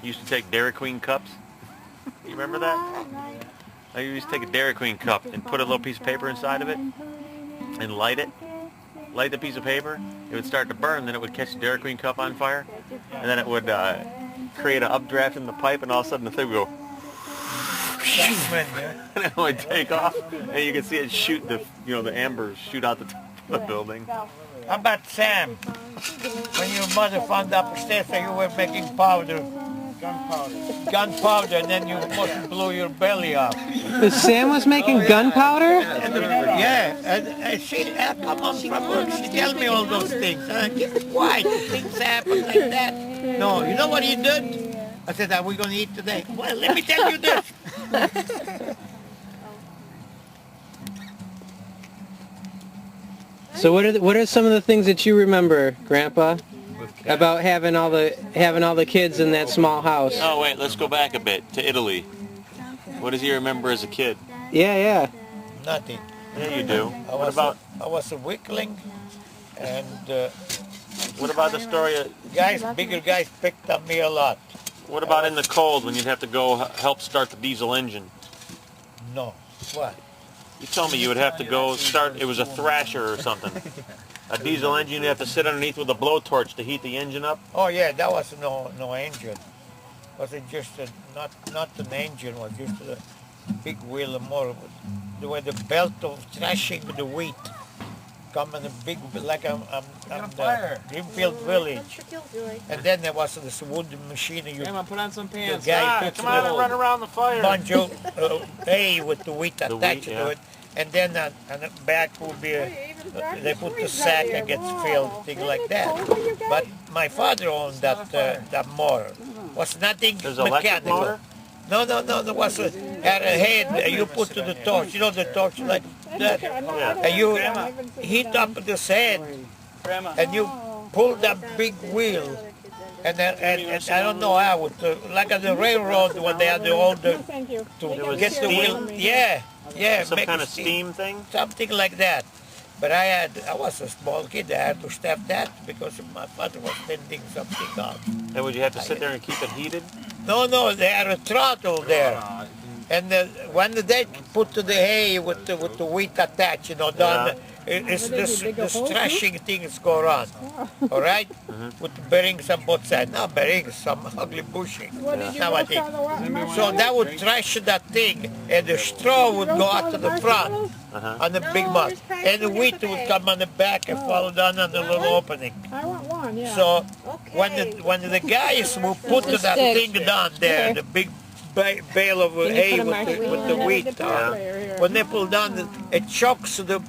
You used to take Dairy Queen cups. You remember that? I used to take a Dairy Queen cup and put a little piece of paper inside of it and light it. Light the piece of paper. It would start to burn, then it would catch the Dairy Queen cup on fire, and then it would create an updraft in the pipe, and all of a sudden the thing would go, and it would take off, and you could see it shoot the embers shoot out the top of the building. How about Sam? When your mother found upstairs that you were making powder, gunpowder, and then you almost blew your belly off. Sam was making gunpowder? Yeah, and she come home from work. She tell me all those things. Keep it quiet. Things happen like that. No, you know what he did? I said, "Are we going to eat today?" Well, let me tell you this. So what are some of the things that you remember, Grandpa, about having all the kids in that small house? Oh wait, let's go back a bit to Italy. What does he remember as a kid? Yeah. Nothing. Yeah, you do. I was a weakling, and what about the story of bigger guys picked on me a lot. What about in the cold when you'd have to go help start the diesel engine? No. What? You told me you would have to go start, it was a thrasher or something. A diesel engine, you have to sit underneath with a blowtorch to heat the engine up? Oh yeah, that was no engine. Was it just not an engine, was just a big wheel and more. There was the belt of thrashing the wheat. Come in a big, like I'm the Greenfield Village. And then there was this wooden machine. Put on some pants. The guy puts come on and run around the fire. bunch of hay with the wheat attached to it. And then on the back would be, they put the sack and gets filled, things like that. But my father owned that motor. Was nothing There's an electric mechanical. motor? No, there was had a head you put to the torch. You know the torch like that? And you heat up this head, and you pull that big wheel. And I don't know how, like at the railroad when they had to get the wheel. Yeah. Some kind of steam thing? Something like that. But I was a small kid. I had to stop that because my father was bending something up. And would you have to sit there and keep it heated? No, they had a throttle there. And when they put the hay with the wheat attached, down, this thrashing things go on. All right? With bearings on both sides. Not bearings, some ugly bushing. So that would thrash that thing, and the straw would go out to the front on the big mud. And the wheat would come on the back and fall down on the little opening. I want one, yeah. So when the guys will put that thing down there, the big bale of hay with the wheat, when they pull down, it chokes the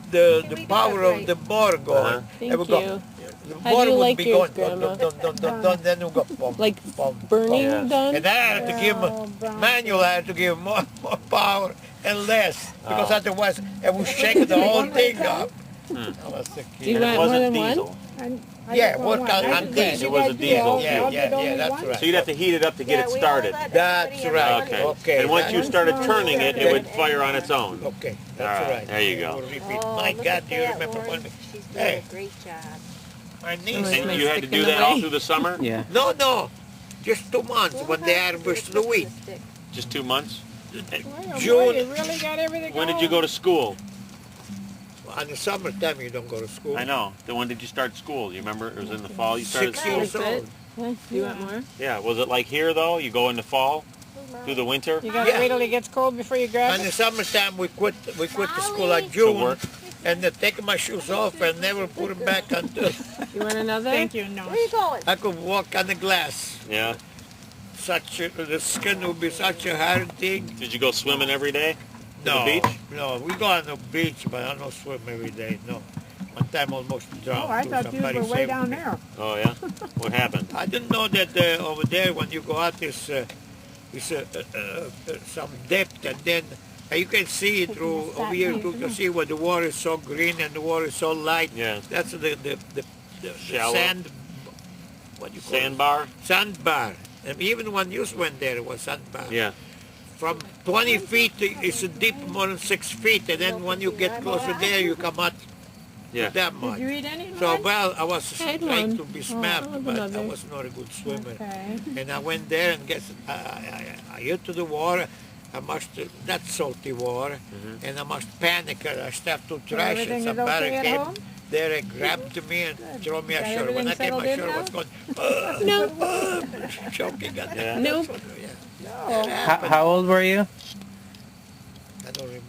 power of the motor going. Thank It would you. The How do motor you would like be yours, going, Grandma? then it would go boom, Like boom, burning boom. done? And then I had to give manual, I had to give more power and less, because otherwise it would shake the whole thing up. I was a Do kid. you And want it more wasn't than diesel. one? Yeah, work on diesel. It was a diesel. Yeah, that's So right. you'd have to heat it up to get it started. That's right. Okay. And once you started turning it, it would fire on its own. Okay, that's All right, right. there you go. We'll repeat. My God, do you remember when She's doing Hey. a great job. my niece? And you had to stick do in the that all way. through the summer? Yeah. No, just 2 months when they harvest the wheat. Just 2 months? June. You really got everything When did you go to school? In the summertime, you don't go to school. I know. Then when did you start school? You remember? It was in the fall you started 6 school? years old. Do you want more? Yeah. Was it like here, though? You go in the fall? Through the winter? You gotta Yeah. wait till it gets cold before you grab In it. the summertime, we quit the school at To June, work? and take my shoes off and never put them back until You want another? Thank you, no. Where are you going? I could walk on the glass. Yeah. The skin would be such a hard thing. Did you go swimming every day? To No, the beach? no, we go on the beach, but I don't swim every day. No, one time almost drowned. Oh, I too. thought you Somebody were way saved down me. there. Oh, yeah? What happened? I didn't know that over there when you go out is some depth, and then you can see through over here. You can see where the water is so green and the water is so light. Yeah. That's the Shallow? sand. What do you call it? Sandbar? Sandbar. And even when you went there, it was sandbar. Yeah. From 20 feet, it's deep more than 6 feet, and then when you get closer there, you come out Yeah. That Did much. you eat any So, lunch? well, I was I had trying one. to be Oh, smart, I'll have but I another. was not a good swimmer. Okay. And I went there and guess I hit to the water. I must that's salty water, and I must panic. I stepped to trash and everything is somebody okay at came home? there and grabbed me and threw me Got ashore. When I everything came settled in ashore, I now? was going, choking on Yeah. that. Nope. Yeah. No. That happened. How old were you? I don't remember.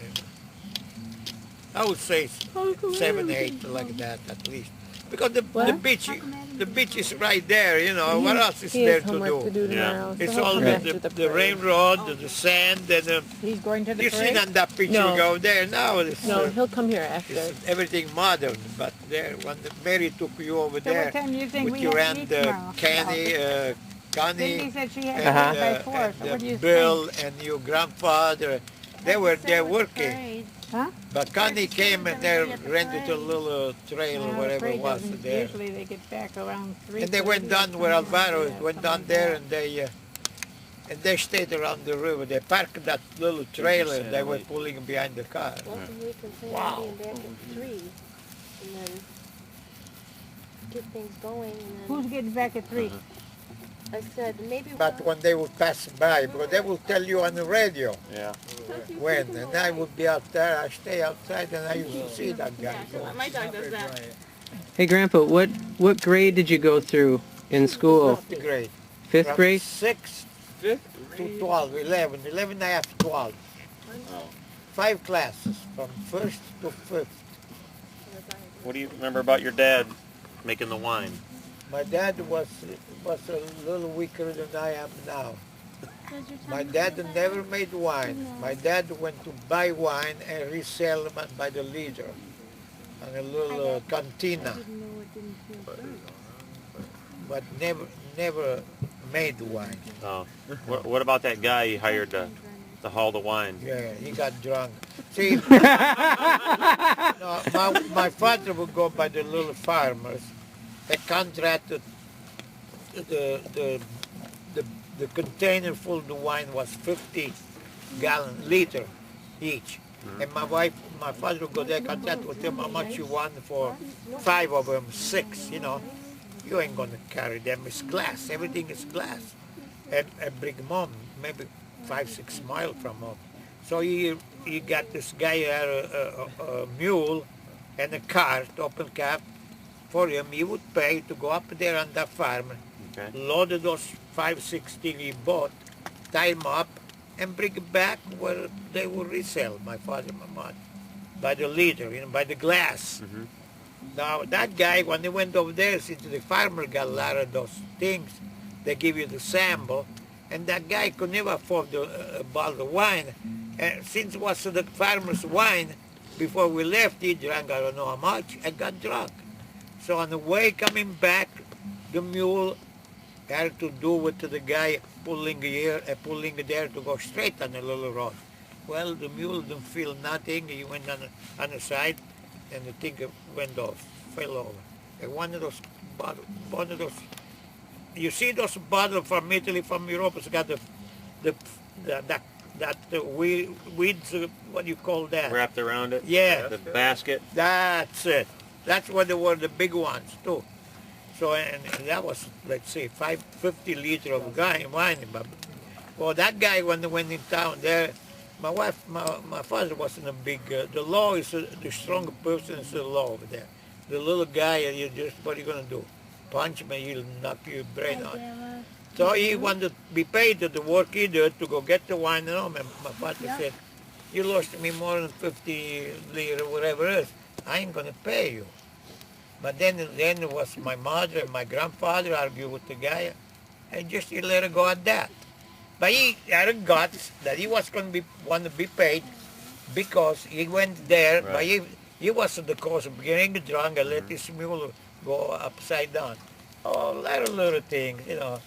I would say 7, 8, like that at least. Because the What? beach is right there, you know. What else is He there has to homework to do? do Yeah. tomorrow. It's so he'll all come the, after the, parade. railroad, the sand, and He's going to the you seen parade? on that picture No. go there now. It's, No, he'll come here after. it's everything modern, but there when Mary took you over So there what time do you think with we your have to aunt eat tomorrow? Connie, Cindy said she had Uh-huh. to eat by 4, so what do you Bill, think? and your grandfather. They were there working. Huh? But Connie came and they rented a little trail or Well, the whatever it parade was doesn't- there. Usually they get back around 3. And they went down where Alvaro went down there, and they stayed around the river. They parked that little trailer and they were pulling behind the car. We can plan Wow. on being back at 3 and then get things going and Who's then getting back at 3? I said maybe But when they would pass by, because they will tell you on the radio Yeah. when, and I would be out there, I stay outside and I used to see that guy. My dog does that. Hey, Grandpa, what grade did you go through in school? 5th grade. Fifth From grade? 6 to 12, 11, 11 and a half, 12. 5 classes, from 1st to 5th. What do you remember about your dad making the wine? My dad was a little weaker than I am now. My dad never made wine. My dad went to buy wine and resell them by the liter on a little cantina, but never made wine. Oh. What about that guy you hired to haul the wine? Yeah, he got drunk. See, no, my father would go by the little farmers. They contracted the container full of the wine was 50 liter each. And my father would go there, contract with them how much you want for 5 of them, 6, you know. You ain't gonna carry them, it's glass, everything is glass. And bring them home, maybe 5-6 miles from home. So he got this guy a mule and a cart, open cab for him. He would pay to go up there on that farm, Okay. loaded those 5-6 things he bought, tie them up, and bring it back where they would resell, my father and my mother, by the liter, you know, by the glass. Mhm. Now, that guy, when they went over there, since the farmer got a lot of those things, they give you the sample, and that guy could never afford a bottle of wine. And since it was the farmer's wine, before we left, he drank I don't know how much, and got drunk. So on the way coming back, the mule had to do with the guy pulling here and pulling there to go straight on the little road. Well, the mule didn't feel nothing. He went on the side, and the thing went off, fell over. And one of those, you see those bottles from Italy, from Europe, it's got weeds, what do you call that? Wrapped around it? Yeah. The basket? That's it. That's what they were, the big ones too. So, and that was, let's say, 50 liter of wine. But, well, that guy, when they went in town there, my father wasn't a big, the law is, the strong person is the law over there. The little guy, you just, what are you going to do? Punch me, he'll knock your brain out. So he wanted to be paid to the work he did to go get the wine and home. And my father said, you lost me more than 50 liter, whatever it is. I ain't going to pay you. But then it was my mother and my grandfather argued with the guy, and just he let it go at that. But he had a guts that he was going to want to be paid because he went there, Right. but he was the cause of getting drunk and let his mule go upside down. Oh, a lot of little things, you know.